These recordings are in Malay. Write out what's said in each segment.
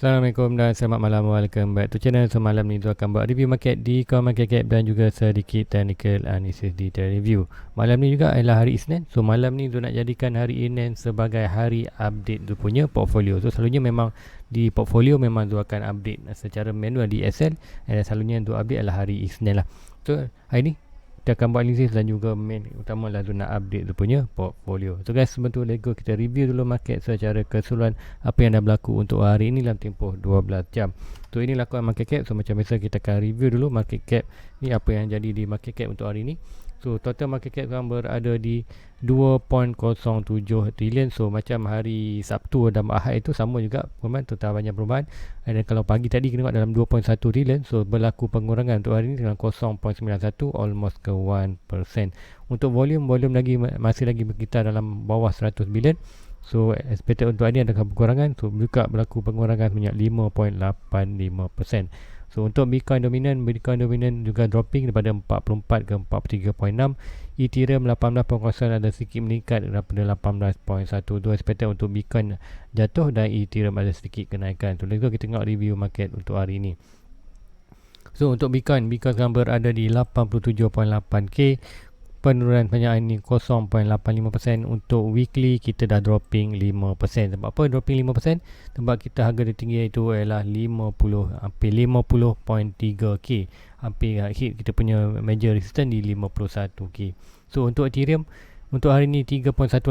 Assalamualaikum dan selamat malam. Welcome back to channel. So malam ni tu akan buat review market di Coin Market Cap dan juga sedikit technical analysis detail review. Malam ni juga adalah hari Isnin. So malam ni tu nak jadikan hari Isnin sebagai hari update tu punya portfolio. So selalunya memang di portfolio memang tu akan update secara manual di Excel, dan selalunya tu update adalah hari Isnin lah. So hari ni kita akan buat analisis dan juga main utama lah tu nak update tu punya portfolio. So guys, sebelum tu let's go kita review dulu market secara keseluruhan apa yang dah berlaku untuk hari ini dalam tempoh 12 jam. So ini lakukan market cap. So macam biasa kita akan review dulu market cap ni, apa yang jadi di market cap untuk hari ini. So total market cap sekarang berada di 2.07 trilion. So macam hari Sabtu dan Ahad itu sama juga perubahan, total banyak perubahan. Dan kalau pagi tadi kita tengok dalam 2.1 trilion, so berlaku pengurangan untuk hari ini dengan 0.91, almost ke 1%. Untuk volume lagi masih lagi berkisar dalam bawah 100 bilion. So expected untuk hari ini ada pengurangan. So juga berlaku pengurangan sebanyak 5.85%. So untuk Bitcoin dominan juga dropping daripada 44 ke 43.6. Ethereum 18.0 ada sedikit meningkat daripada 18.12. Expected untuk Bitcoin jatuh dan Ethereum ada sedikit kenaikan. So let's go kita tengok review market untuk hari ini. So untuk Bitcoin sekarang berada di 87.8k. Penurunan sebanyak ini 0.85%. Untuk weekly kita dah dropping 5%. Sebab apa dropping 5%? Sebab kita harga tertinggi itu ialah hampir 50.3k. Hampir hit kita punya major resistance di 51k. So untuk Ethereum untuk hari ini 3.18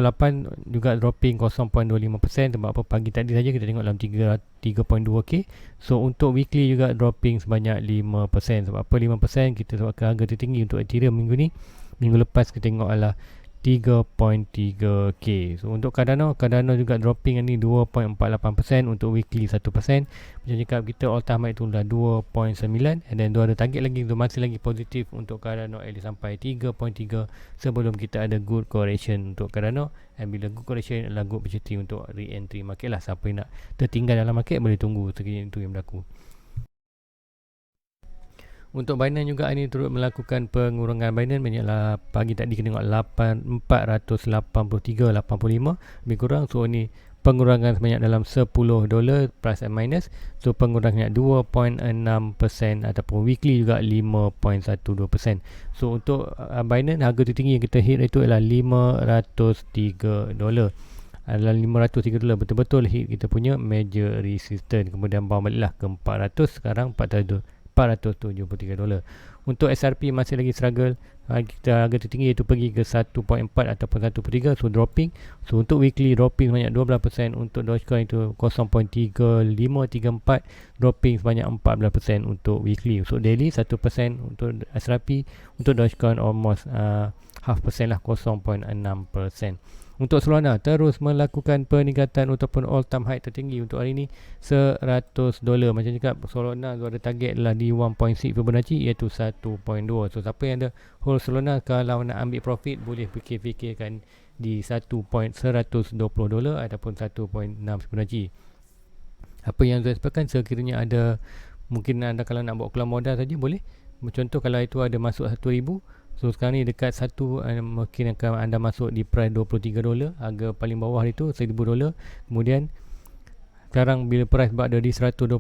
juga dropping 0.25%. Sebab apa pagi tadi saja kita tengok dalam 3.2k. So untuk weekly juga dropping sebanyak 5%. Sebab apa 5%? Kita sebabkan harga tertinggi untuk Ethereum minggu ni. Minggu lepas kita tengok adalah 3.3k. So untuk Cardano juga dropping ni 2.48%. Untuk weekly 1%. Macam cakap kita all time high tu dah 2.9. And then tu ada target lagi, tu masih lagi positif untuk Cardano sampai 3.3 sebelum kita ada good correction untuk Cardano. And bila good correction adalah good opportunity untuk re-entry market lah. Siapa yang nak tertinggal dalam market boleh tunggu sekiranya itu yang berlaku. Untuk Binance juga ini turut melakukan pengurangan. Binance banyaklah pagi tadi kita tengok 483.85 lebih kurang. So ni pengurangan sebanyak dalam $10 plus and minus. So pengurangan 2.6% ataupun weekly juga 5.12%. So untuk Binance harga tertinggi yang kita hit itu adalah $503. Adalah $503 betul-betul hit kita punya major resistance. Kemudian bawah baliklah ke 400, sekarang $473. Untuk SRP masih lagi struggle. Kita harga tertinggi iaitu pergi ke 1.4 ataupun 1.3, so dropping. So untuk weekly dropping sebanyak 12%. Untuk Dogecoin itu 0.3534, dropping sebanyak 14% untuk weekly. Untuk daily 1%. Untuk SRP untuk Dogecoin almost half percent lah, 0.6%. Untuk Solana terus melakukan peningkatan ataupun all time high tertinggi untuk hari ini $100. Macam cakap Solana ada target adalah di 1.6 Fibonacci iaitu 1.2. So siapa yang ada hold Solana kalau nak ambil profit boleh fikir-fikirkan di $100 ataupun 1.6 Fibonacci. Apa yang saya sebutkan sekiranya ada mungkin anda kalau nak buat keluar modal saja boleh. Contoh kalau itu ada masuk 1,000. So sekarang ni dekat mungkin akan anda masuk di price $23. Harga paling bawah itu $1,000. Kemudian sekarang bila price berada di 122,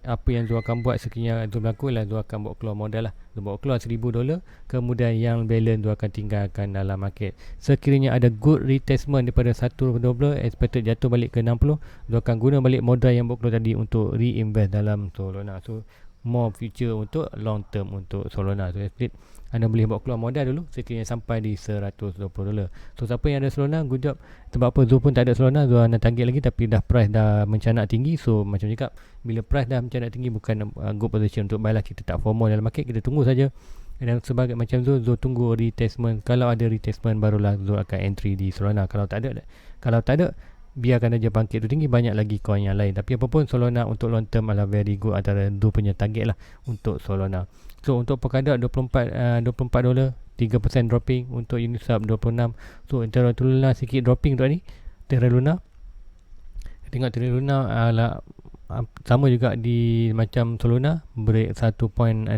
apa yang Zul akan buat sekiranya itu berlaku ialah Zul akan buat keluar modal lah. Zul buat keluar $1,000. Kemudian yang balance Zul akan tinggalkan dalam market. Sekiranya ada good retestment daripada 120, expected jatuh balik ke 60, Zul akan guna balik modal yang buat keluar tadi untuk reinvest dalam Solana. So more future untuk long term untuk Solana. So anda boleh bawa keluar modal dulu sekiranya sampai di $120. So siapa yang ada Solana, good job. Sebab apa Zul pun tak ada Solana, Zul nak target lagi tapi dah price dah mencanak tinggi. So macam cakap, bila price dah mencanak tinggi bukan good position untuk buy lah. Kita tak FOMO dalam market, kita tunggu saja. Dan sebagai macam Zul tunggu retestment. Kalau ada retestment barulah Zul akan entry di Solana. Kalau tak ada biarkan aja bangkit tu tinggi, banyak lagi coin yang lain. Tapi apapun Solana untuk long term adalah very good, antara Zul punya target lah untuk Solana. So untuk Polkadot $24, 3% dropping. Untuk Uniswap 26. So Terra Luna sikit dropping untuk ni. Terra Luna tengok Terra Luna sama juga di macam Solana, break 1.6.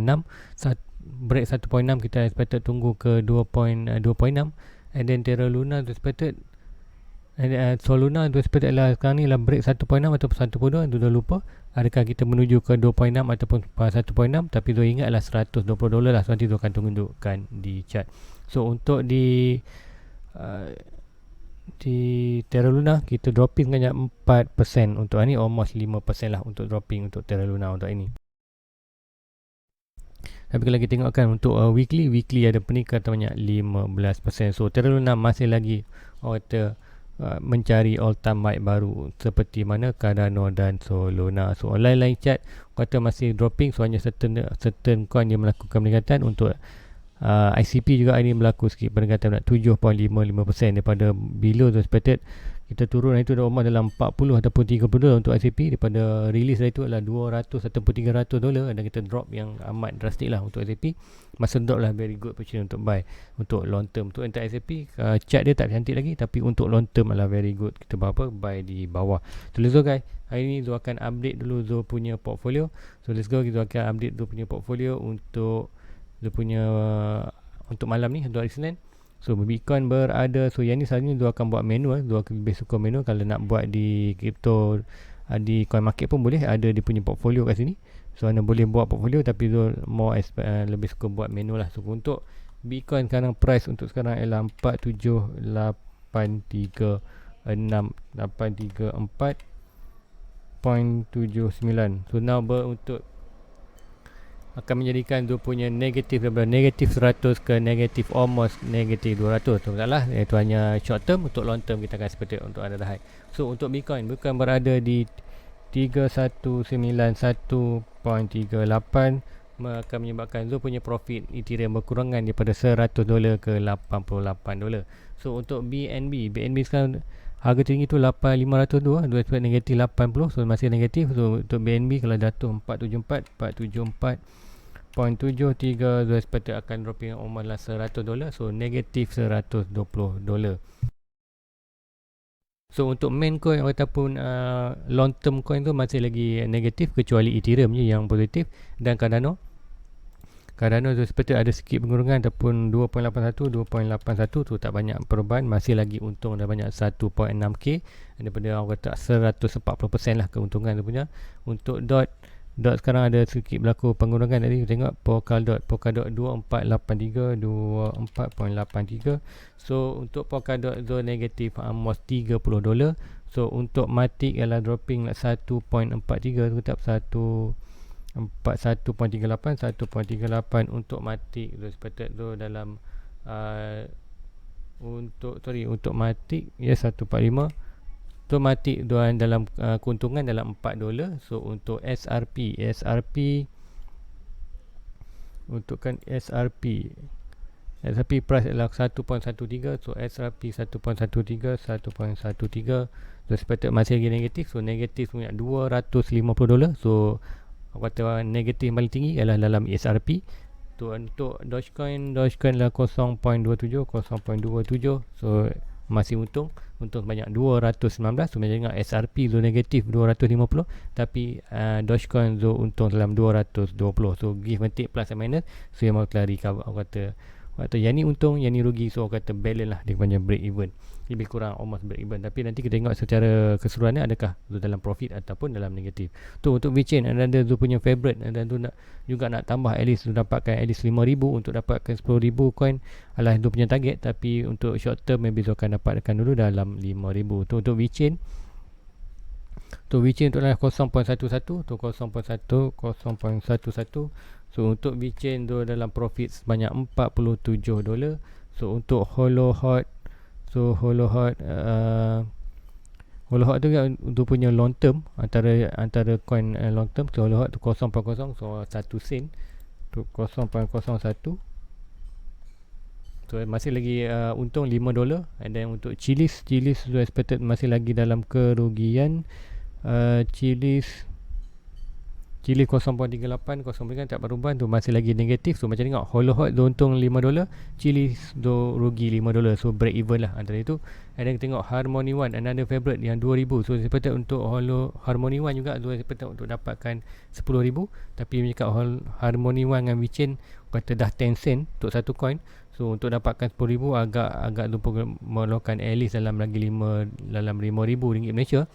Break 1.6 kita expected tunggu ke 2.6. And then Terra Luna expected Soluna tu seperti adalah sekarang ni lah break 1.6 ataupun 1.2, tu dah lupa. Adakah kita menuju ke 2.6 ataupun 1.6, tapi tu ingatlah $120 lah. So nanti tu akan tunjukkan di chart. So untuk di Terra Luna kita dropping sebanyak 4% untuk ini, almost 5% lah untuk dropping untuk Terra Luna untuk ini. Tapi kalau kita tengokkan untuk weekly ada peningkatan banyak 15%. So Terra Luna masih lagi mencari all time high baru seperti mana Cardano dan Solana. So lain-lain chart kata masih dropping, so hanya certain coin yang melakukan peningkatan. Untuk ICP juga ini berlaku sikit peningkatan 7.55% daripada below the expected. Kita turun itu dah almost dalam 40 ataupun $30 untuk ICP. Daripada release itu adalah $200 ataupun $300, dan kita drop yang amat drastik lah untuk ICP. Masa drop lah very good position untuk buy untuk long term. Untuk entah ICP chart dia tak cantik lagi, tapi untuk long term adalah very good. Kita buy di bawah. So let's go guys. Hari ni Zul akan update dulu Zul punya portfolio. So let's go, kita akan update Zul punya portfolio untuk Zul punya untuk malam ni, untuk hari Senin. So Bitcoin berada, so yang ni selalunya Zul akan buat manual. Zul akan lebih suka manual. Kalau nak buat di crypto, di coin market pun boleh, ada dia punya portfolio kat sini. So anda boleh buat portfolio, tapi Zul lebih suka buat manual lah. So untuk Bitcoin sekarang, price untuk sekarang ialah 478334.79. So now untuk akan menjadikan Zul punya negatif daripada negatif 100 ke negatif almost negatif 200. Tu salah, itu hanya short term. Untuk long term kita akan seperti untuk ada high. So untuk Bitcoin berada di 3191.38, akan menyebabkan Zul punya profit Ethereum berkurangan daripada $100 ke $88. So untuk BNB sekarang harga tinggi tu 8502, Zul expect negatif 80. So masih negatif. So untuk BNB kalau jatuh 474.73, Zul expect akan dropping almost lah $100. So negatif $120. So untuk main coin ataupun long term coin tu masih lagi negatif, kecuali Ethereum je yang positif, dan Cardano tu seperti ada sikit pengurangan ataupun 2.81 tu tak banyak perubahan, masih lagi untung dah banyak 1.6k daripada orang kata 140% lah keuntungan tu punya. Untuk dot sekarang ada sikit berlaku pengurangan tadi. Tengok Polkadot 2483 24.83. So untuk Polkadot tu negatif almost $30. So untuk Matic ialah dropping 1.43, tetap 1.38 untuk Matic. So seperti tu dalam untuk Matic ya 145. Matic dalam keuntungan dalam $4. So untuk SRP untukkan SRP price adalah 1.13. So SRP 1.13. So seperti masih lagi negatif. So negatif punya $250. So aku kata negatif paling tinggi ialah dalam SRP. Untuk Dogecoin adalah 0.27. So masih untung sebanyak 219. So macam SRP Zul negatif 250, tapi Dogecoin Zul untung dalam 220. So give and take, plus and minus. So yang mau telah recover, aku kata yang ni untung, yang ni rugi. So aku kata balance lah, dia panggil break even, lebih kurang almost break even. Tapi nanti kita tengok secara keseluruhannya adakah Zul dalam profit ataupun dalam negatif. Tu untuk VeChain ada Zul punya favorite, dan tu juga nak tambah at least Zul dapatkan at least 5,000 untuk dapatkan 10,000 coin adalah Zul punya target. Tapi untuk short term maybe Zul akan dapatkan dulu dalam 5,000. Tu untuk VeChain. Tu VeChain tu adalah 0.11. Tu 0.11. So untuk VeChain tu dalam profit sebanyak $47. So untuk Holohot tu tu punya long term, antara coin long term. So Holohot tu 0.0, so 1 sen tu 0.01. So masih lagi untung $5. And then untuk Chiliz tu expected masih lagi dalam kerugian. Chili 0.38, 0.9 tak berubah tu, masih lagi negatif. So macam tengok Hollow Hot dia untung $5, Chili do rugi $5. So break even lah antara itu. And then tengok Harmony One, another favorite yang 2000. So seperti untuk Harmony One juga seperti untuk dapatkan 10,000. Tapi cakap Harmony One dengan Wichin kata dah 10 sen untuk satu coin. So untuk dapatkan 10,000 agak lupa memerlukan at least dalam lagi 5,000 ringgit Malaysia.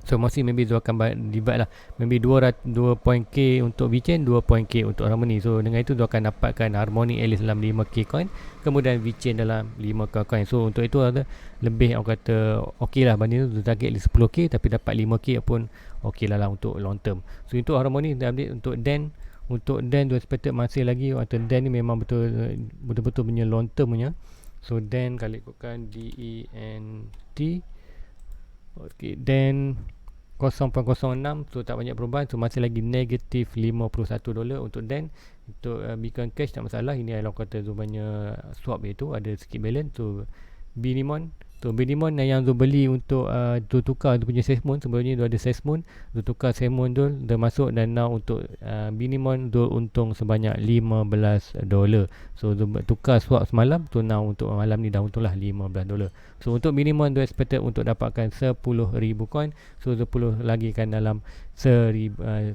So mesti maybe dia akan divide lah, maybe 2.k untuk VChain, 2.k untuk Harmony. So dengan itu dia akan dapatkan Harmony at least dalam 5k coin, kemudian VChain dalam 5k coin. So untuk itu ada lebih orang kata ok lah, banding tu target 10k tapi dapat 5k pun ok lah untuk long term. So untuk Harmony dia update untuk DEN. Untuk DEN dia expected masih lagi, atau DEN ni memang betul-betul punya long term punya. So DEN kalau ikutkan DENT, okay, DEN 0.06, so tak banyak perubahan. So masih lagi negatif $51 untuk DEN. Untuk Bitcoin Cash tak masalah, ini adalah kata Zubanya swap iaitu ada sikit balance. So Binimon, so Binimon yang tu beli untuk tu tukar tu punya Sesmon, sebelumnya tu ada Sesmon, tu tukar Sesmon tu dah masuk, dan now untuk Binimon tu untung sebanyak $15. So tu tukar swap semalam, tu now untuk malam ni dah untung lah $15. So untuk Binimon tu expected untuk dapatkan 10,000 coin. So 10 lagi kan dalam 9,000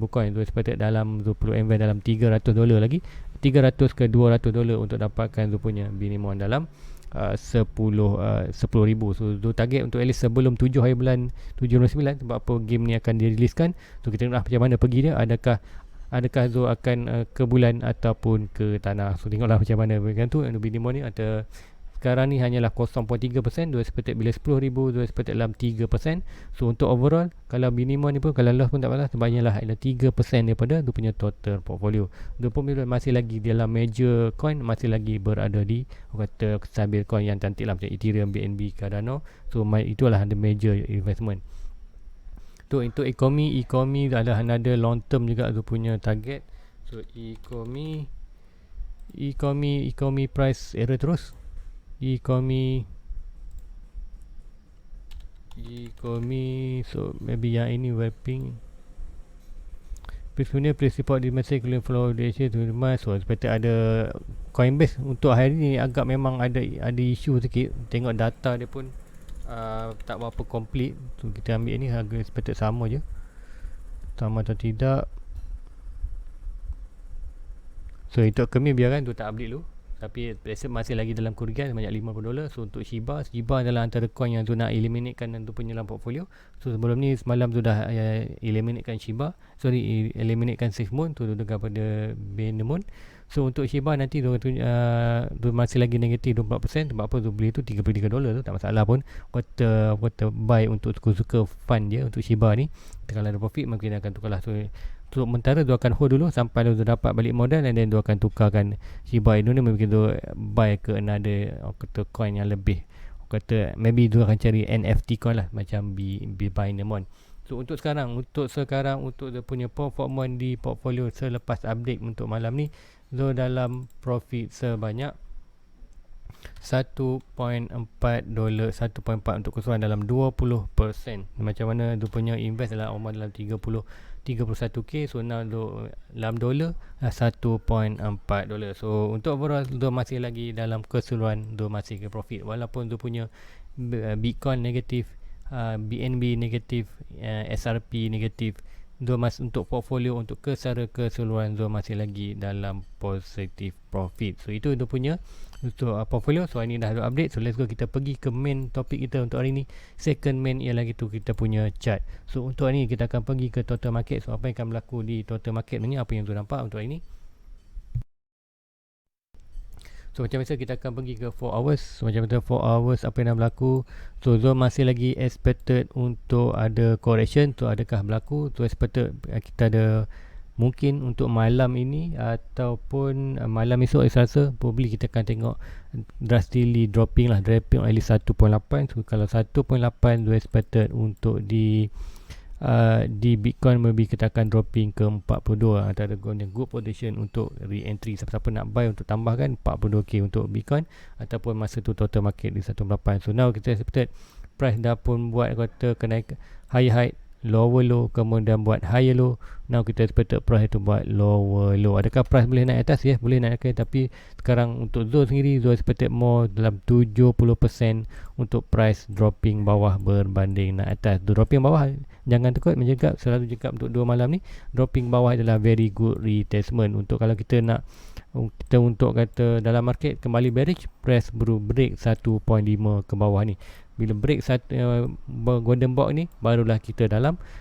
coin. Tu expected dalam 20 invest dalam $300 lagi, 300 ke $200 untuk dapatkan tu punya Binimon dalam 10,000. So tu target untuk at least sebelum 7 hari bulan 7/9, sebab apa game ni akan diriliskan. So kita tengok macam mana pergi dia, adakah Zo akan ke bulan ataupun ke tanah. So tengoklah macam mana kan tu. Binimon ni ada sekarang ni hanyalah 0.3%. Dua expected bila 10,000, dua expected dalam 3%. So untuk overall, kalau Binimon ni pun kalau loss pun tak apa, sebanyak lah 3% daripada tu punya total portfolio. 20 masih lagi dalam major coin, masih lagi berada di kata stabil coin yang cantik lah, macam Ethereum, BNB, Cardano. So itulah the major investment. Tu untuk Ecomi ada another long term juga tu punya target. So Ecomi price error terus. Ecomi, so maybe yang ini wrapping. Sebenarnya please support di message clear flow Asia to Mas. So seperti ada Coinbase untuk hari ni agak memang ada isu sikit. Tengok data dia pun tak berapa complete. So kita ambil ni harga seperti sama je, sama atau tidak. So itu kami biarkan tu tak update dulu. Tapi masih lagi dalam kerugian banyak $50. So untuk Shiba adalah antara coin yang tu nak eliminatekan dan tu punya dalam portfolio. So sebelum ni semalam tu dah eliminatekan eliminatekan SafeMoon tu daripada Binimon. So untuk Shiba nanti tu masih lagi negatif 24%. Sebab apa tu beli tu $33 tu tak masalah pun. Kata buy untuk suka-suka fund dia untuk Shiba ni. Kalau ada profit mungkin akan tukar lah. So sementara dia akan hold dulu sampai dia dapat balik modal, and then dia akan tukarkan Shiba Inu ni mungkin dia buy ke another kata coin yang lebih, kata maybe dia akan cari NFT coin lah macam Binimon. So untuk sekarang untuk dia punya performance di portfolio selepas update untuk malam ni, dia dalam profit sebanyak $1.4 untuk keseluruhan dalam 20%. Macam mana dia punya invest dalam dalam 31k. So now dalam dolar $1.4. So untuk overall dia masih lagi dalam keseluruhan dia masih ke profit, walaupun dia punya Bitcoin negatif, BNB negatif, SRP negatif. Dia masih untuk portfolio untuk secara keseluruhan dia masih lagi dalam positive profit. So itu dia punya untuk portfolio. So ini dah ada update. So let's go, kita pergi ke main topik kita untuk hari ni. Second main ialah gitu kita punya chart. So untuk hari ni kita akan pergi ke total market. So apa yang akan berlaku di total market ni, apa yang tu nampak untuk hari ni. So macam biasa kita akan pergi ke 4 hours. So macam biasa 4 hours apa yang dah berlaku. So zone masih lagi expected untuk ada correction. So adakah berlaku? So expected kita ada mungkin untuk malam ini ataupun malam esok Selasa, probably kita akan tengok drastically dropping at least 1.8. So kalau 1.8 tu expected untuk di Bitcoin, maybe kita akan dropping ke 42. Antara good position untuk re-entry, siapa-siapa nak buy untuk tambahkan 42k untuk Bitcoin, ataupun masa tu total market di 1.8. So now kita expected price dah pun buat kata kenaikan high lower low, kemudian buat higher low. Now kita expected price itu buat lower low. Adakah price boleh naik atas? Yes, boleh naik atas, tapi sekarang untuk zone sendiri, zone expected more dalam 70% untuk price dropping bawah berbanding naik atas. Dropping bawah jangan takut, menjaga selalu cakap untuk 2 malam ni, dropping bawah adalah very good retracement. Untuk kalau kita nak, kita untuk kata dalam market kembali bearish, press baru break 1.5 ke bawah ni. Bila break golden box ni, barulah kita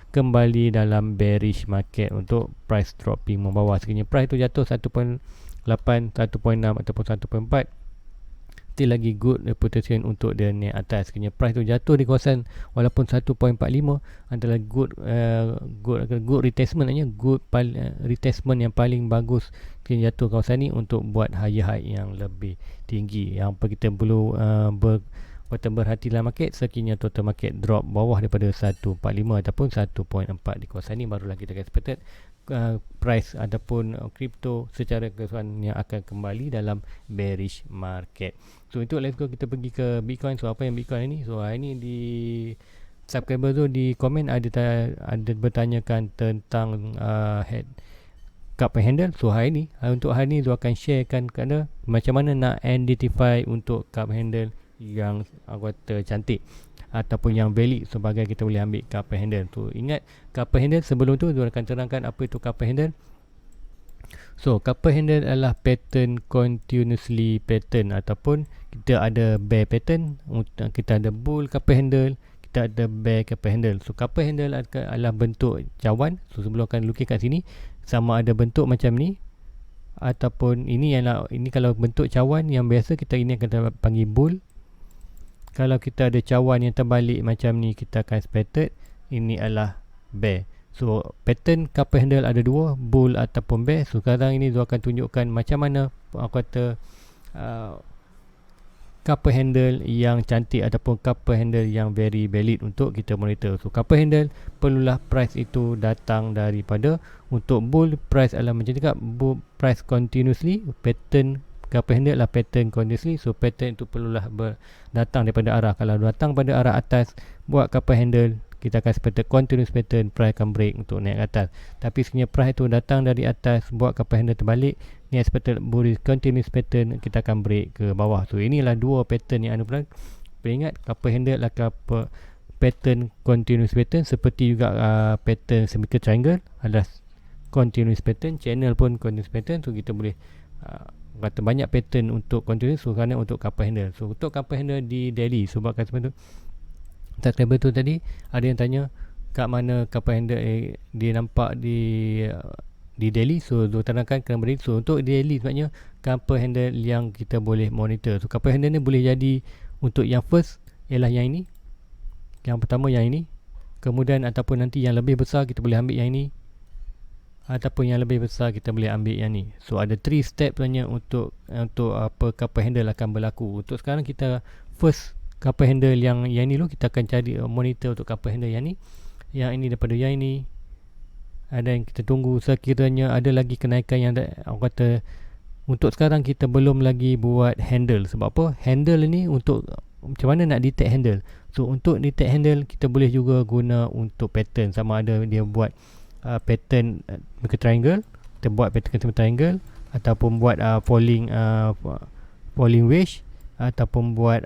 kembali dalam bearish market untuk price dropping membawah. Sekiranya price tu jatuh 1.8, 1.6 ataupun 1.4, still lagi good reputation untuk dia naik atas. Sekiranya price tu jatuh di kawasan walaupun 1.45 adalah good retracement, good retracement yang paling bagus. Sekiranya jatuh kawasan ni untuk buat higher high yang lebih tinggi. Yang kita perlu berhati dalam market, sekiranya total market drop bawah daripada 1.45 ataupun 1.4 di kawasan ni, barulah kita expected price ataupun crypto secara keseluruhan yang akan kembali dalam bearish market. So itu, let's go, kita pergi ke Bitcoin. So apa yang Bitcoin ni? So hari ni di subscriber tu di komen ada bertanyakan tentang head cup and handle. So hari ni, untuk hari ni tu akan sharekan kerana macam mana nak identify untuk cup handle yang kata cantik ataupun yang valid sebagai kita boleh ambil cup and handle tu. Ingat cup and handle, sebelum tu dia akan terangkan apa itu cup and handle. So cup and handle adalah pattern continuously pattern, ataupun kita ada bear pattern, kita ada bull cup and handle, kita ada bear cup and handle. So cup and handle adalah bentuk cawan. So sebelum akan lukis kat sini, sama ada bentuk macam ni ataupun ini kalau bentuk cawan yang biasa, kita ini akan kita panggil bull. Kalau kita ada cawan yang terbalik macam ni, kita akan expected ini adalah bear. So pattern cup and handle ada dua, bull ataupun bear. So sekarang ini Zul akan tunjukkan macam mana cup and handle yang cantik ataupun cup and handle yang very valid untuk kita monitor. So cup and handle perlulah price itu datang daripada, untuk bull price adalah macam cakap, bull price continuously, pattern cup and handle lah pattern continuously. So pattern itu perlulah datang daripada arah. Kalau datang pada arah atas, buat cup and handle, kita akan expect continuous pattern, price akan break untuk naik ke atas. Tapi sekiranya price itu datang dari atas, buat cup and handle terbalik, ni expected bullish continuous pattern, kita akan break ke bawah. So inilah dua pattern yang anda ingat. Cup and handle lah pattern continuous pattern, seperti juga pattern symmetrical triangle adalah continuous pattern, channel pun continuous pattern. So kita boleh kata banyak pattern untuk continuous. So kerana untuk cup and handle, so untuk cup and handle di daily, sebab kata sebab tu subscriber tu tadi ada yang tanya kat mana cup and handle dia nampak di daily. So Zul terangkan kena beri. So untuk daily sebenarnya cup and handle yang kita boleh monitor. So cup and handle ni boleh jadi untuk yang first ialah yang ini, yang pertama yang ini, kemudian ataupun nanti yang lebih besar kita boleh ambil yang ini, ataupun yang lebih besar kita boleh ambil yang ni. So ada 3 step sebenarnya untuk apa cup and handle akan berlaku. Untuk sekarang kita first cup and handle yang ni dulu, kita akan cari monitor untuk cup and handle yang ni, yang ini daripada yang ini. Ada yang kita tunggu sekiranya ada lagi kenaikan yang orang kata. Untuk sekarang kita belum lagi buat handle. Sebab apa? Handle ni untuk macam mana nak detect handle. So untuk detect handle, kita boleh juga guna untuk pattern. Sama ada dia buat pattern triangle, kita buat pattern triangle, ataupun buat falling wedge, ataupun buat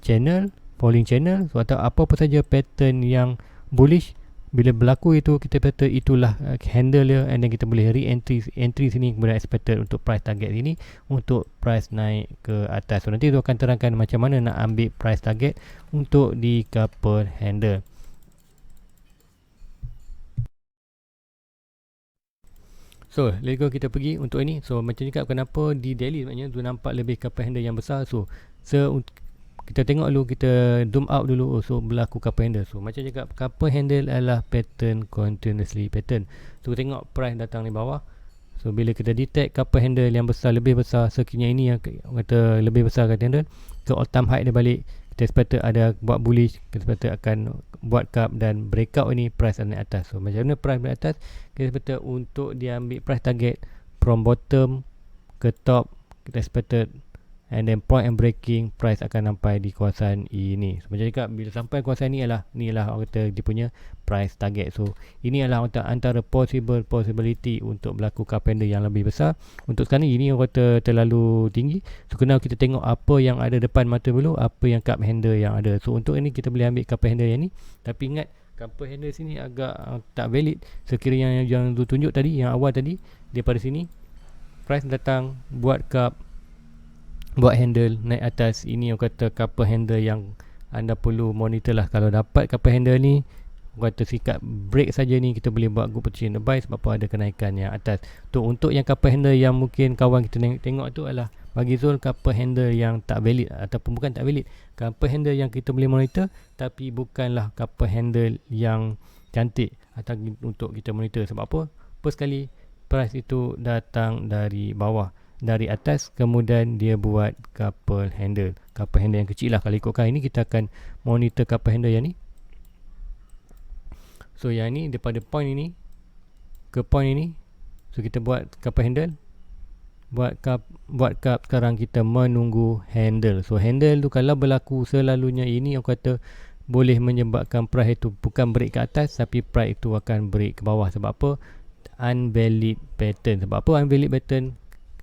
channel, falling channel. So atau apa-apa saja pattern yang bullish, bila berlaku itu kita kata itulah handle dia, and then kita boleh entry sini, kemudian expected untuk price target sini untuk price naik ke atas. So nanti tu akan terangkan macam mana nak ambil price target untuk di cup and handle. So let's go, kita pergi untuk ini. So macam cakap, kenapa di daily sebenarnya tu nampak lebih cup and handle yang besar. So kita tengok dulu, kita zoom out dulu. So berlaku cup and handle. So macam cakap, cup and handle adalah pattern continuously pattern. So tengok price datang di bawah. So bila kita detect cup and handle yang besar, lebih besar, sekiranya ini yang kata lebih besar kata handle, ke all time high dia balik, kita expected ada buat bullish, kita expected akan buat cup dan breakout ini, price naik atas. So macam mana price naik atas, kita expected untuk dia ambil price target from bottom ke top, kita expected and then point and breaking price akan sampai di kawasan ini. So, macam cakap bila sampai kawasan ni adalah orang kata dia punya price target. So ini adalah antara possibility untuk berlaku cup handle yang lebih besar. Untuk sekarang ini orang kata terlalu tinggi. So kena kita tengok apa yang ada depan mata dulu, apa yang cup handle yang ada. So untuk ini kita boleh ambil cup handle yang ni. Tapi ingat cup handle sini agak tak valid. Sekiranya yang tunjuk tadi, yang awal tadi, daripada sini price datang buat handle naik atas. Ini orang kata couple handle yang anda perlu monitor lah. Kalau dapat couple handle ni, orang kata sikat break saja ni, kita boleh buat good position buy sebab apa ada kenaikan yang atas. Untuk yang couple handle yang mungkin kawan kita tengok tu adalah bagi Zul couple handle yang tak valid, ataupun bukan tak valid, couple handle yang kita boleh monitor tapi bukanlah couple handle yang cantik atau untuk kita monitor. Sebab apa? First sekali price itu datang dari bawah, dari atas, kemudian dia buat couple handle yang kecil lah. Kalau ikutkan ini, kita akan monitor couple handle yang ni. So yang ni daripada point ini ke point ini, so kita buat couple handle, buat cup. Sekarang kita menunggu handle. So handle tu kalau berlaku selalunya ini orang kata boleh menyebabkan price itu bukan break ke atas, tapi price itu akan break ke bawah. Sebab apa? Unvalid pattern. Sebab apa unvalid pattern?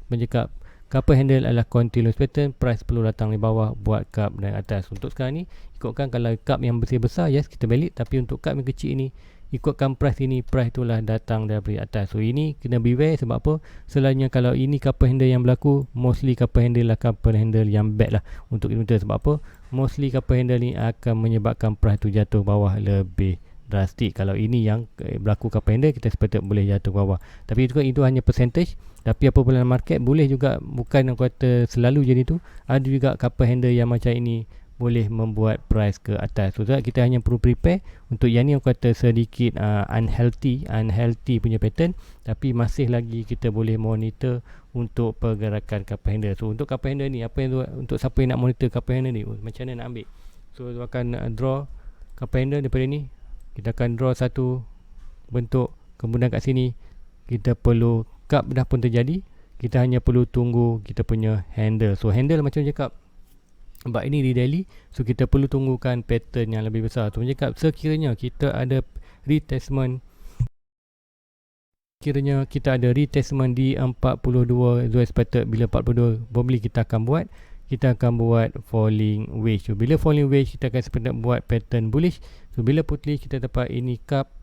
Mencakap couple handle adalah continuous pattern, price perlu datang di bawah buat cup naik atas. Untuk sekarang ni ikutkan kalau cup yang besar-besar, yes kita valid, tapi untuk cup yang kecil ni ikutkan price ini, price itulah datang dari atas. So ini kena beware. Sebab apa? Selalunya kalau ini couple handle yang berlaku, mostly couple handle lah couple handle yang bad lah untuk kita. Sebab apa? Mostly couple handle ni akan menyebabkan price tu jatuh bawah lebih drastik. Kalau ini yang berlaku couple handle, kita sepatutnya boleh jatuh bawah. Tapi itu hanya percentage. Tapi apabila dalam market boleh juga, bukan yang kata selalu jadi tu, ada juga couple handle yang macam ini boleh membuat price ke atas. So kita hanya perlu prepare untuk yang ni yang kata sedikit unhealthy punya pattern, tapi masih lagi kita boleh monitor untuk pergerakan couple handle. So untuk couple handle ni, apa yang untuk siapa yang nak monitor couple handle ni, macam mana nak ambil? So akan draw couple handle daripada ni. Kita akan draw satu bentuk, kemudian kat sini kita perlu cup dah pun terjadi, kita hanya perlu tunggu kita punya handle. So handle macam cakap, sebab ini di daily, so kita perlu tunggukan pattern yang lebih besar. So macam cakap, sekiranya kita ada retestment, di 42, so expected bila 42 probably kita akan buat falling wedge. So bila falling wedge, kita akan expected buat pattern bullish. So bila putih, kita dapat ini cup,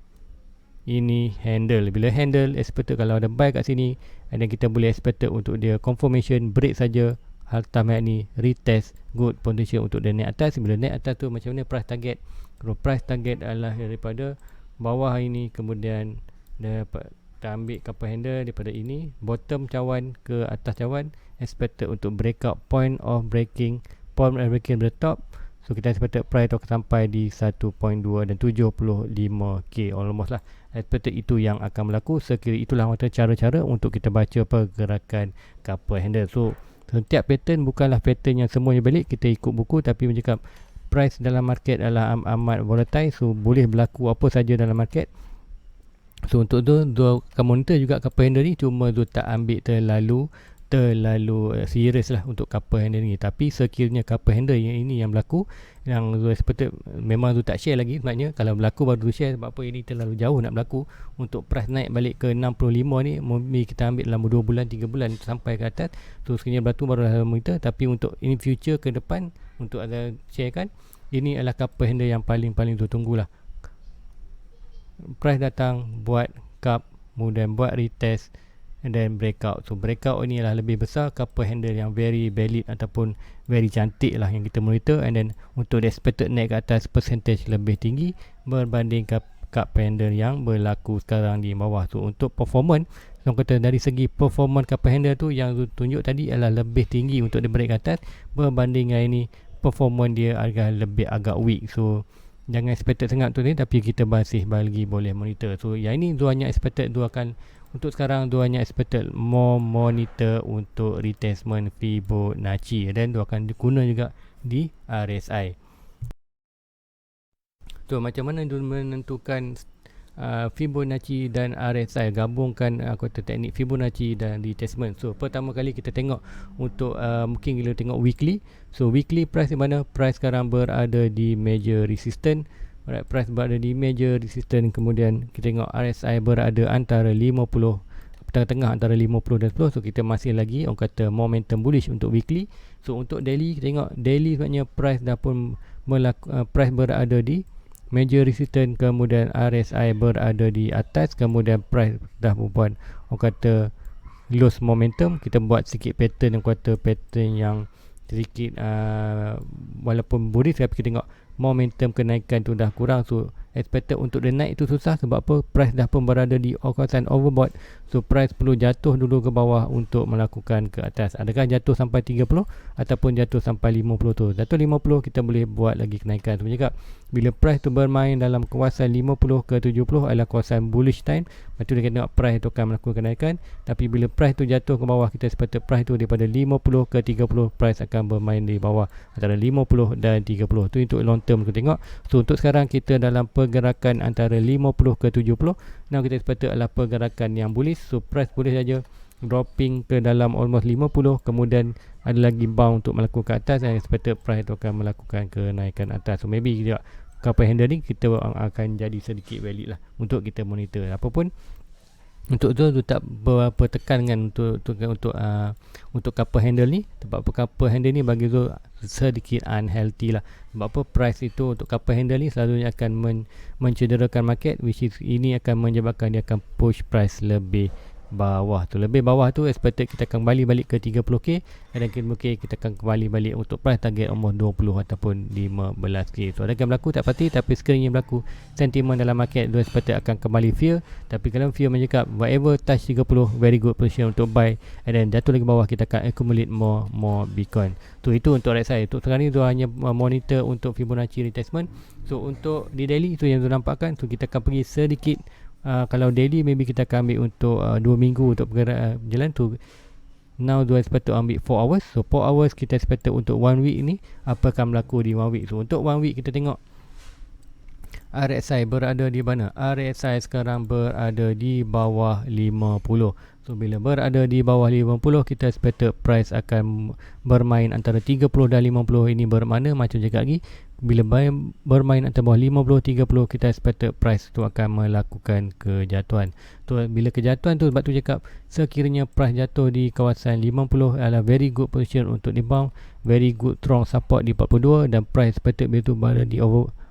ini handle. Bila handle, expected kalau ada buy kat sini, and then kita boleh expected untuk dia confirmation break saja. Harta mat ni retest good potential untuk dia naik atas. Bila naik atas tu macam mana price target? Kalau price target adalah daripada bawah ini, kemudian dapat kita ambil couple handle daripada ini, bottom cawan ke atas cawan, expected untuk breakout point of breaking the top. So kita expected price tu akan sampai di 1.2 dan 75k almost lah. Expected itu yang akan berlaku. Sekira itulah cara-cara untuk kita baca pergerakan couple handle. So setiap pattern bukanlah pattern yang semuanya balik kita ikut buku, tapi mencakap price dalam market adalah amat volatile. So boleh berlaku apa saja dalam market. So untuk tu akan monitor juga couple handle ni, cuma tu tak ambil terlalu serius lah untuk couple handle ni. Tapi sekiranya couple handle yang ini yang berlaku, yang seperti memang tu tak share lagi. Maknanya kalau berlaku baru tu share. Sebab apa? Ini terlalu jauh nak berlaku. Untuk price naik balik ke 65 ni, mungkin kita ambil dalam 2 bulan 3 bulan sampai ke atas. So sekiranya berlaku baru dah monitor. Tapi untuk in future ke depan, untuk ada share kan, ini adalah couple handle yang paling tu tunggulah. Price datang, buat cup, kemudian buat retest, and then breakout. So breakout ni adalah lebih besar, couple handle yang very valid ataupun very cantik lah yang kita monitor. And then untuk the expected naik ke atas, percentage lebih tinggi berbanding cup handle yang berlaku sekarang di bawah. So untuk performance, so kata dari segi performance couple handle tu yang tunjuk tadi adalah lebih tinggi untuk dia break ke atas berbanding dengan ini. Performance dia agak weak. So jangan expected sangat tu ni, tapi kita masih lagi boleh monitor. So yang ini tu hanya expected, tu akan untuk sekarang tu hanya expected more monitor untuk retestment Fibonacci, dan tu akan diguna juga di RSI. So macam mana tu menentukan Fibonacci dan RSI, gabungkan aku kata teknik Fibonacci dan retracement. So pertama kali kita tengok untuk mungkin kita tengok weekly. So weekly price di mana? Price sekarang berada di major resistance. Alright, price berada di major resistance. Kemudian kita tengok RSI berada antara 50, tengah-tengah antara 50 dan 10. So kita masih lagi orang kata momentum bullish untuk weekly. So untuk daily, kita tengok daily sebenarnya price dah pun price berada di major resistance, kemudian RSI berada di atas, kemudian price dah membuat orang kata lose momentum. Kita buat sikit pattern yang kata pattern yang sedikit walaupun bullish, tapi kita tengok momentum kenaikan tu dah kurang. So expected untuk dia naik tu susah. Sebab apa? Price dah pun berada di kawasan overbought. So price perlu jatuh dulu ke bawah untuk melakukan ke atas. Adakah jatuh sampai 30 ataupun jatuh sampai 50 tu? Jatuh 50 kita boleh buat lagi kenaikan. Sebenarnya bila price tu bermain dalam kawasan 50 ke 70 adalah kawasan bullish time. Lepas tu dia tengok price tu akan melakukan kenaikan. Tapi bila price tu jatuh ke bawah, kita expected price tu daripada 50 ke 30, price akan bermain di bawah antara 50 dan 30. Tu untuk long term kita tengok. So untuk sekarang kita dalam pergerakan antara 50 ke 70. Now kita expected adalah pergerakan yang bullish. So price boleh saja dropping ke dalam almost 50, kemudian ada lagi bound untuk melakukan atas, dan expected price tu akan melakukan kenaikan atas. So maybe kita couple handle ni kita akan jadi sedikit valid lah untuk kita monitor. Apapun untuk tu tak berapa tekankan untuk couple handle ni. Sebab couple handle ni bagi tu sedikit unhealthy lah. Sebab apa? Price itu untuk couple handle ni selalunya akan mencederakan market, which is ini akan menyebabkan dia akan push price lebih bawah tu. Lebih bawah tu expected kita akan kembali balik ke 30k, dan 30k kita akan kembali balik untuk price target almost 20 ataupun 15k. So adakah berlaku? Tak pasti, tapi sekiranya berlaku sentimen dalam market tu expected akan kembali fear. Tapi kalau fear mencakap whatever touch 30, very good position untuk buy, and then jatuh lagi bawah kita akan accumulate more Bitcoin. So itu untuk RSI. Untuk sekarang ni tu hanya monitor untuk Fibonacci retracement. So untuk di daily tu yang tu nampakkan, so kita akan pergi sedikit. Kalau daily maybe kita akan ambil untuk 2 minggu untuk bergerak jalan tu. Now do expect to ambil 4 hours. So 4 hours kita expect untuk 1 week ni, apa akan berlaku di 1 week. So untuk 1 week kita tengok RSI berada di mana? RSI sekarang berada di bawah 50. So bila berada di bawah 50, kita expect price akan bermain antara 30 dan 50. Ini bermakna macam cakap lagi, bila bermain antara bawah 50 30, kita expect price tu akan melakukan kejatuhan. Tu bila kejatuhan tu, sebab tu cakap sekiranya price jatuh di kawasan 50 adalah very good position untuk rebound, very good strong support di 42, dan price expected bila tu berada di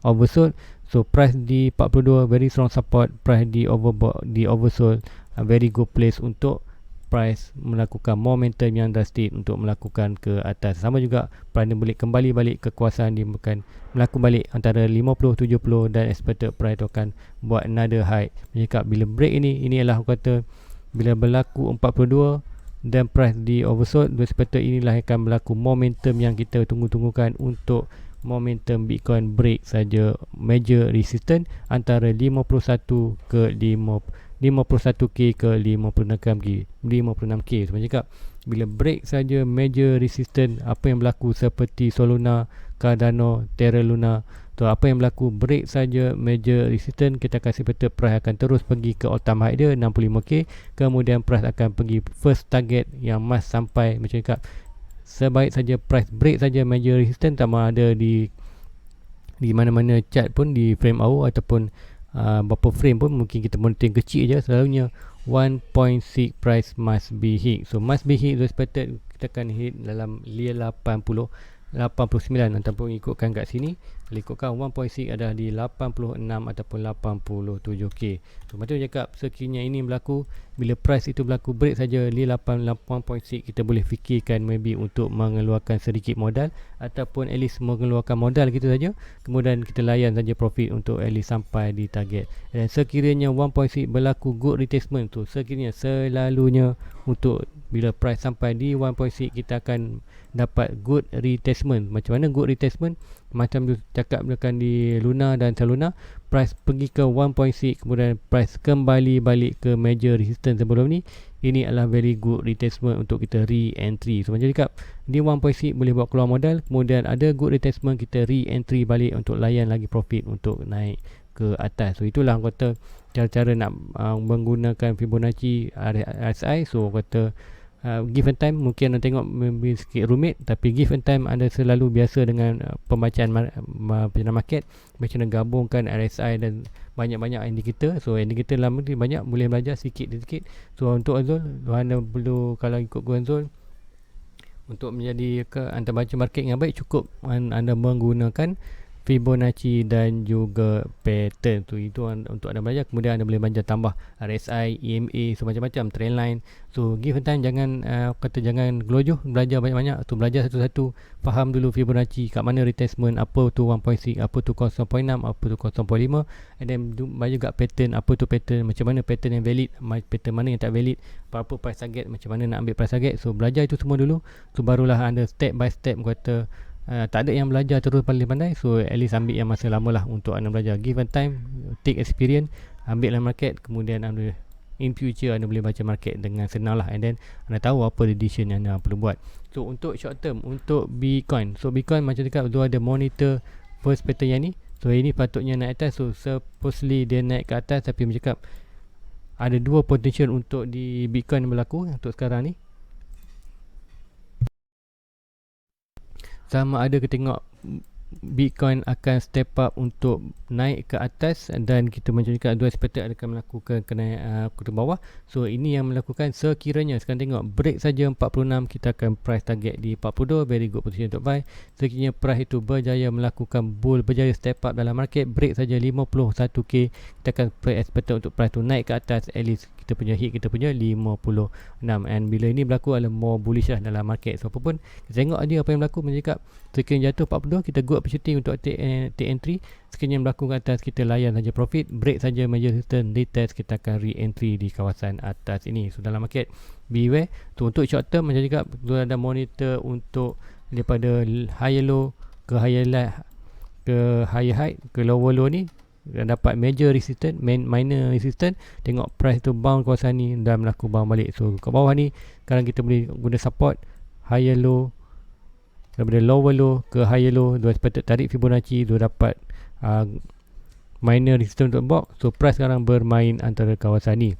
oversold. So price di 42 very strong support, price di oversold, a very good place untuk price melakukan momentum yang drastik untuk melakukan ke atas. Sama juga price boleh kembali balik ke kawasan dia bukan melakukan balik antara 50 70, dan expected price tu akan buat another high. Jika bila break ini adalah aku kata bila berlaku 42 dan price di oversold, expected inilah akan berlaku momentum yang kita tunggu-tunggukan untuk momentum Bitcoin break saja major resistance antara 51 ke 51k ke 56k. Sebenarnya cakap bila break saja major resistance, apa yang berlaku seperti Solana, Cardano, Terra Luna, so apa yang berlaku break saja major resistance, kita kasih peta price akan terus pergi ke all time high dia 65k, kemudian price akan pergi first target yang must sampai. Macam cakap sebaik saja price break saja major resistance, sama ada di mana-mana chart pun, di frame hour ataupun berapa frame pun, mungkin kita monitor yang kecil je, selalunya 1.6 price must be hit. So must be hit, expected kita akan hit dalam 89 ataupun ikutkan kat sini, kalau ikutkan 1.6 adalah di 86 ataupun 87k. So macam cakap, sekiranya ini berlaku, bila price itu berlaku break saja di 1.6, kita boleh fikirkan maybe untuk mengeluarkan sedikit modal, ataupun at least mengeluarkan modal kita saja, kemudian kita layan saja profit untuk at least sampai di target. Dan sekiranya 1.6 berlaku good retracement tu, sekiranya selalunya untuk bila price sampai di 1.6 kita akan dapat good retracement. Macam mana good retracement? Macam tu cakap dekat di Luna dan Solana, price pergi ke 1.6, kemudian price kembali balik ke major resistance sebelum ni. Ini adalah very good retracement untuk kita re-entry. So macam cakap, di 1.6 boleh buat keluar modal, kemudian ada good retracement, kita re-entry balik untuk layan lagi profit untuk naik ke atas. So itulah kata cara-cara nak menggunakan Fibonacci RSI. So kata give and time mungkin anda tengok maybe sikit rumit, tapi give and time anda selalu biasa dengan pembacaan penjenayah market, macam mana gabungkan RSI dan banyak-banyak indikator. So indikator lama ni banyak, boleh belajar sikit-sikit. So untuk Azul, anda perlu, kalau ikut Azul, untuk menjadi anda baca market yang baik, cukup anda menggunakan Fibonacci dan juga pattern tu. Itu untuk anda belajar. Kemudian anda boleh belajar tambah RSI, EMA, so macam-macam, trendline. So give a time, jangan jangan gelojoh, belajar banyak-banyak tu, belajar satu-satu, faham dulu Fibonacci, kat mana retracement, apa tu 1.6, apa tu 0.6, apa tu 0.5, and then belajar juga pattern, apa tu pattern, macam mana pattern yang valid, pattern mana yang tak valid, apa price target, macam mana nak ambil price target. So belajar itu semua dulu, so barulah anda step by step kata tak ada yang belajar terus paling pandai. So at least ambil yang masa lama lah untuk anda belajar. Give and time, take experience, ambil lah market, kemudian anda in future anda boleh baca market dengan senang lah, and then anda tahu apa decision yang anda perlu buat. So untuk short term, untuk Bitcoin, so Bitcoin macam cakap tu ada monitor first pattern yang ni. So ini patutnya naik atas. So supposedly dia naik ke atas, tapi macam cakap ada dua potential untuk di Bitcoin berlaku untuk sekarang ni. Sama ada kita tengok Bitcoin akan step up untuk naik ke atas, dan kita macam cakap dua expected akan melakukan kenaikan ke bawah. So ini yang melakukan sekiranya sekarang tengok break saja 46, kita akan price target di 42, very good position untuk buy. Sekiranya price itu berjaya melakukan bull, berjaya step up dalam market, break saja 51k, kita akan expected untuk price tu naik ke atas, at least kita punya hit, kita punya 56. And bila ini berlaku adalah more bullish lah dalam market. So apapun kita tengok aja apa yang berlaku. Macam cakap sekiranya jatuh 42, kita good opportunity untuk take entry. Sekiranya berlaku ke atas, kita layan saja profit, break saja major resistance, retest, kita akan re-entry di kawasan atas ini. So dalam market beware. So untuk short term macam cakap, tu ada monitor untuk daripada higher low ke higher high, ke higher high ke lower low ni, dan dapat major resistance, minor resistance, tengok price tu bound kawasan ni dan berlaku bound balik. So kat bawah ni sekarang kita boleh guna support higher low, daripada lower low ke higher low, dua expected tarik Fibonacci, dua dapat minor resistance untuk box. So price sekarang bermain antara kawasan ni.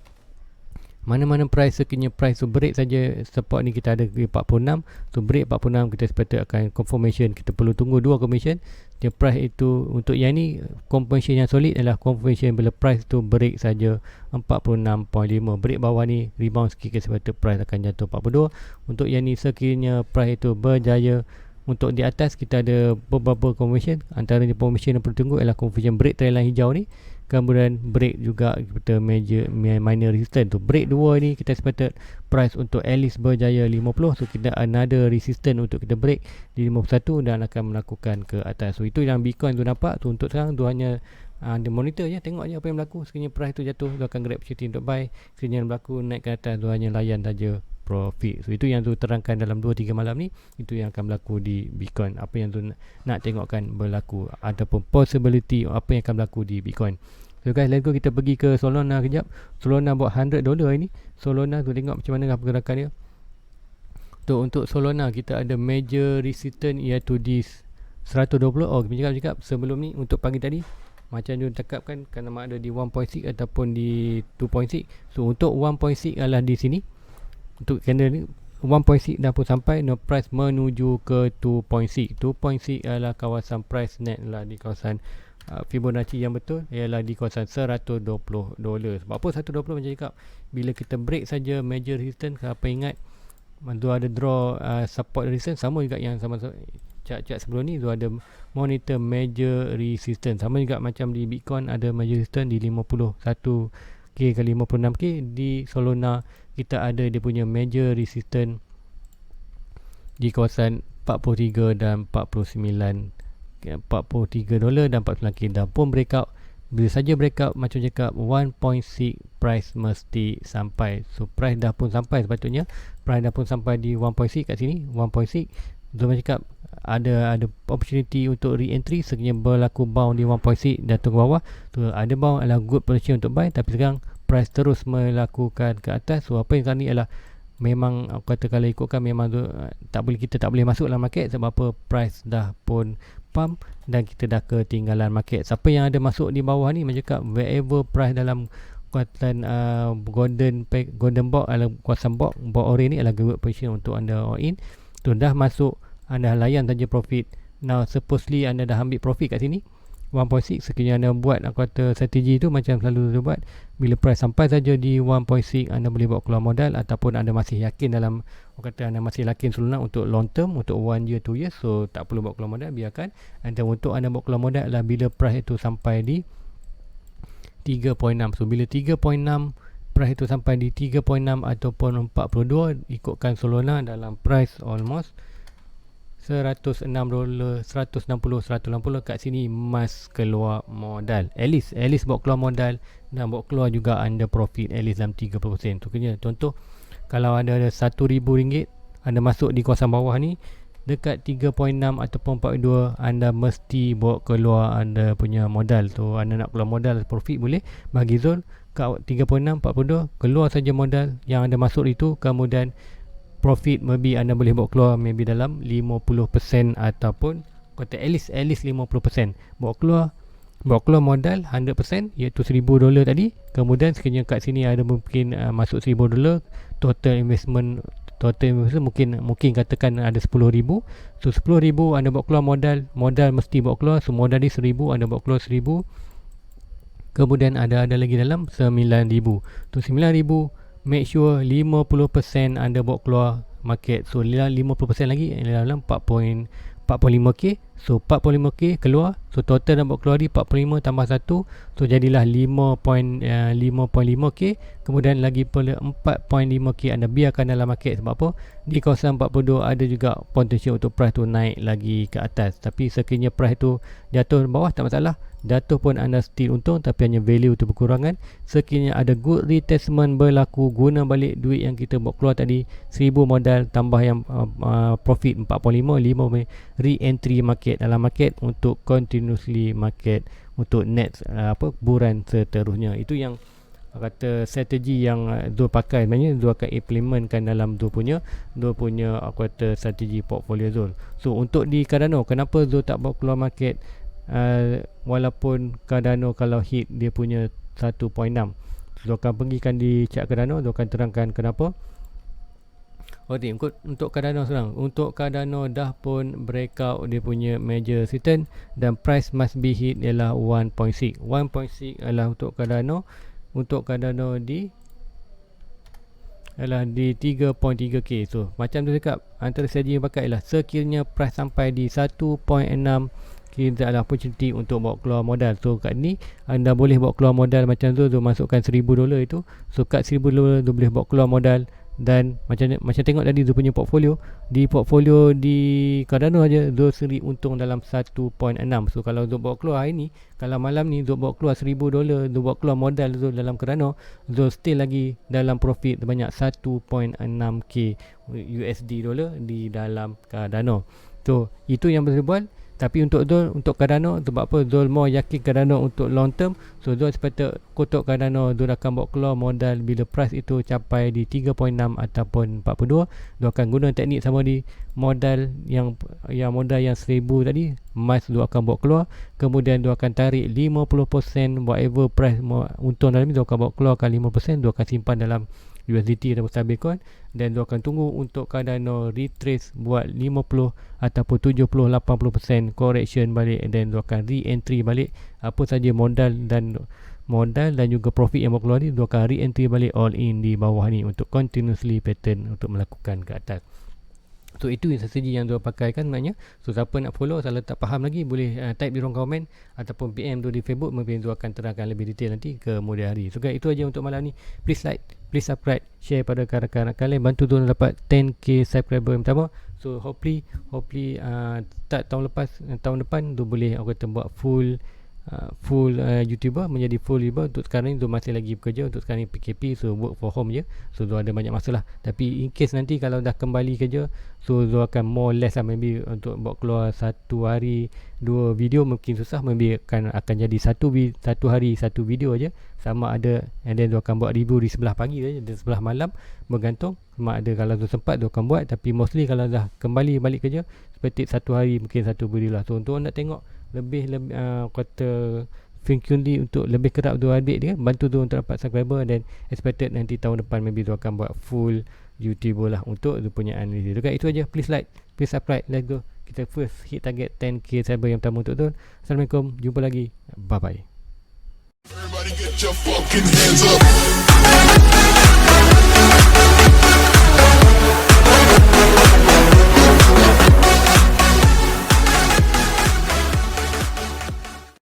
Mana-mana price, sekiranya price tu break saja support ni, kita ada di 46. So break 46, kita expected akan confirmation. Kita perlu tunggu dua confirmation. Dia price itu untuk yang ni, confirmation yang solid adalah confirmation bila price tu break saja 46.5. Break bawah ni rebound sikit, kita expected price akan jatuh 42. Untuk yang ni, sekiranya price itu berjaya untuk di atas, kita ada beberapa confirmation. Antaranya confirmation yang perlu tunggu adalah confirmation break trendline hijau ni, kemudian break juga kita major minor resistance tu. Break dua ni kita expected price untuk at least berjaya 50. So kita another resistance untuk kita break di 51 dan akan melakukan ke atas. So itu yang Bitcoin tu nampak tu. Untuk sekarang tu hanya dia monitor je, tengok je apa yang berlaku. Sekiranya price tu jatuh, tu akan grab opportunity untuk buy. Sekiranya berlaku naik ke atas, tu hanya layan saja profit. So itu yang tu terangkan dalam 2-3 malam ni. Itu yang akan berlaku di Bitcoin. Apa yang tu nak tengokkan berlaku, ataupun possibility apa yang akan berlaku di Bitcoin. So guys, let's go, kita pergi ke Solana kejap. Solana buat $100 ini. Solana tu tengok macam mana pergerakan dia. Tu untuk Solana kita ada major resistance iaitu di 120. Oh, cakap sebelum ni untuk pagi tadi macam dia cakapkan, kerana ada di 1.6 ataupun di 2.6. So untuk 1.6 adalah di sini. Untuk candle ni 1.6 dah pun sampai, no price menuju ke 2.6. 2.6 adalah kawasan price net lah di kawasan Fibonacci yang betul ialah di kawasan $120. Sebab apa 120? Macam cakap, bila kita break saja major resistance, apa ingat tu ada draw support resistance, sama juga yang sama chart sebelum ni, tu ada monitor major resistance, sama juga macam di Bitcoin ada major resistance di 51k kali 56k. Di Solana kita ada dia punya major resistance di kawasan 43 dan 49, $43 dan 49k. Dan pun breakout, bila saja breakout macam cakap 1.6 price mesti sampai. So price dah pun sampai, sepatutnya price dah pun sampai di 1.6 kat sini 1.6. So macam cakap ada opportunity untuk re-entry sekiranya berlaku bound di 1.6 dan ke bawah. So ada bound adalah good position untuk buy, tapi sekarang price terus melakukan ke atas. So apa yang sekarang ni adalah memang aku kata kalau ikutkan memang tu, kita tak boleh masuk dalam market. Sebab apa? Price dah pun pump dan kita dah ketinggalan market. Siapa yang ada masuk di bawah ni, macam cakap wherever price dalam kuatan golden box adalah kuasa box orange ni adalah good position untuk anda all in. Tu dah masuk, anda layan saja profit. Now supposedly anda dah ambil profit kat sini 1.6. Sekiranya anda buat kata strategi tu macam selalu buat, bila price sampai saja di 1.6 anda boleh bawa keluar modal, ataupun anda masih yakin dalam anda masih yakin seluruh untuk long term, untuk 1 year 2 years, so tak perlu bawa keluar modal, biarkan. Dan untuk anda bawa keluar modal adalah bila price itu sampai di 3.6. So bila 3.6 price itu sampai di 3.6 ataupun 42, ikutkan Solana dalam price almost $160, 160, 160 kat sini, emas keluar modal. At least bawa keluar modal dan bawa keluar juga anda profit at least dalam 30%. Tu kena contoh, kalau ada RM1,000 anda masuk di kawasan bawah ni dekat 3.6 ataupun 42, anda mesti bawa keluar anda punya modal. So anda nak keluar modal profit boleh, bagi Zul kat 3.6, 42 keluar saja modal yang anda masuk itu, kemudian profit maybe anda boleh bawa keluar maybe dalam 50% ataupun kata at least 50%. Bawa keluar modal 100% iaitu $1,000 tadi. Kemudian sekiranya kat sini ada mungkin masuk $1,000, total investment mungkin katakan ada 10,000. So 10,000 anda bawa keluar modal mesti bawa keluar. So modal ni 1,000, anda bawa keluar 1,000. Kemudian ada lagi dalam 9,000. Tu 9,000, make sure 50% anda bawa keluar market. So 50% lagi dalam 45k. So 45k keluar. So total dah bawa keluar di 45 tambah 1. So jadilah 5.5k. Kemudian lagi pula 4.5k anda biarkan dalam market. Sebab apa? Di kawasan 42 ada juga potensi untuk price tu naik lagi ke atas. Tapi sekiranya price tu jatuh bawah tak masalah. Jatuh pun anda still untung, tapi hanya value tu berkurangan. Sekiranya ada good retestment berlaku, guna balik duit yang kita bawa keluar tadi, 1,000 modal tambah yang profit 4.5, 5 re-entry market dalam market untuk continuously market untuk next buran seterusnya. Itu yang kata strategi yang Zul pakai. Sebenarnya Zul akan implementkan dalam Zul punya strategi portfolio Zul. So untuk di Cardano, kenapa Zul tak bawa keluar market walaupun Cardano kalau hit dia punya 1.6? Zul akan pergikan di chart Cardano, Zul akan terangkan kenapa. Okay, untuk Cardano sekarang, untuk Cardano dah pun breakout dia punya major resistance dan price must be hit ialah 1.6 adalah untuk Cardano. Untuk Cardano adalah di 3.3k. So macam tu cakap, antara strategi yang pakai ialah sekiranya price sampai di 1.6, kita ada opportunity untuk bawa keluar modal. So kat ni anda boleh bawa keluar modal macam tu, masukkan $1,000 itu. So kat $1,000 tu boleh bawa keluar modal. Dan macam tengok tadi Zul punya portfolio di Cardano aja Zul sendiri untung dalam 1.6. So kalau Zul bawa keluar hari ni, kalau malam ni Zul bawa keluar $1,000, Zul bawa keluar modal Zul dalam Cardano, Zul still lagi dalam profit banyak 1.6k USD dolar di dalam Cardano. So itu yang Zul buat. Tapi untuk Zul, untuk Cardano, sebab apa Zul mau yakin Cardano untuk long term, so Zul sepatutnya kotak Cardano, Zul akan bawa keluar modal bila price itu capai di 3.6 ataupun 42. Zul akan guna teknik sama di modal yang modal yang 1,000 tadi, emas Zul akan bawa keluar. Kemudian Zul akan tarik 50% whatever price untung dalam ni, Zul akan bawa keluarkan 5%, Zul akan simpan dalam USDT atau stablecoin, dan Zul akan tunggu untuk Cardano retrace buat 50 ataupun 70, 80% correction balik, dan Zul akan re-entry balik apa saja modal dan juga profit yang bawa keluar ni. Zul akan re-entry balik all in di bawah ni untuk continuously pattern untuk melakukan ke atas. So itu strategi yang Zul pakai kan sebenarnya. So siapa nak follow, kalau tak faham lagi boleh type di ruang komen ataupun PM tu di Facebook, mungkin Zul akan terangkan lebih detail nanti kemudian hari. So guys, itu aja untuk malam ni. Please like, please subscribe, share pada rakan-rakan kalian, bantu Zul dapat 10k subscriber yang pertama. So hopefully start tahun depan Zul boleh buat full full YouTuber, menjadi full YouTuber. Untuk sekarang ni tu masih lagi bekerja, untuk sekarang ni PKP, so work for home je, so tu ada banyak masalah. Tapi in case nanti kalau dah kembali kerja, so tu akan more less lah, maybe untuk buat keluar satu hari 2 video mungkin susah, maybe akan jadi satu hari satu video aja, sama ada, and then tu akan buat review di sebelah pagi saja, di sebelah malam, bergantung sama ada kalau tu sempat tu akan buat. Tapi mostly kalau dah kembali balik kerja, seperti satu hari mungkin satu video lah. So untuk nak tengok lebih kata frequently, untuk lebih kerap tu adik dia, bantu tu untuk dapat subscriber, dan expected nanti tahun depan maybe tu akan buat full YouTuber lah untuk tu punya analisis. Dekat itu aja, please like, please subscribe, let's go, kita first hit target 10k subscriber yang pertama untuk tu. Assalamualaikum, jumpa lagi, bye bye. Everybody get your fucking hands up.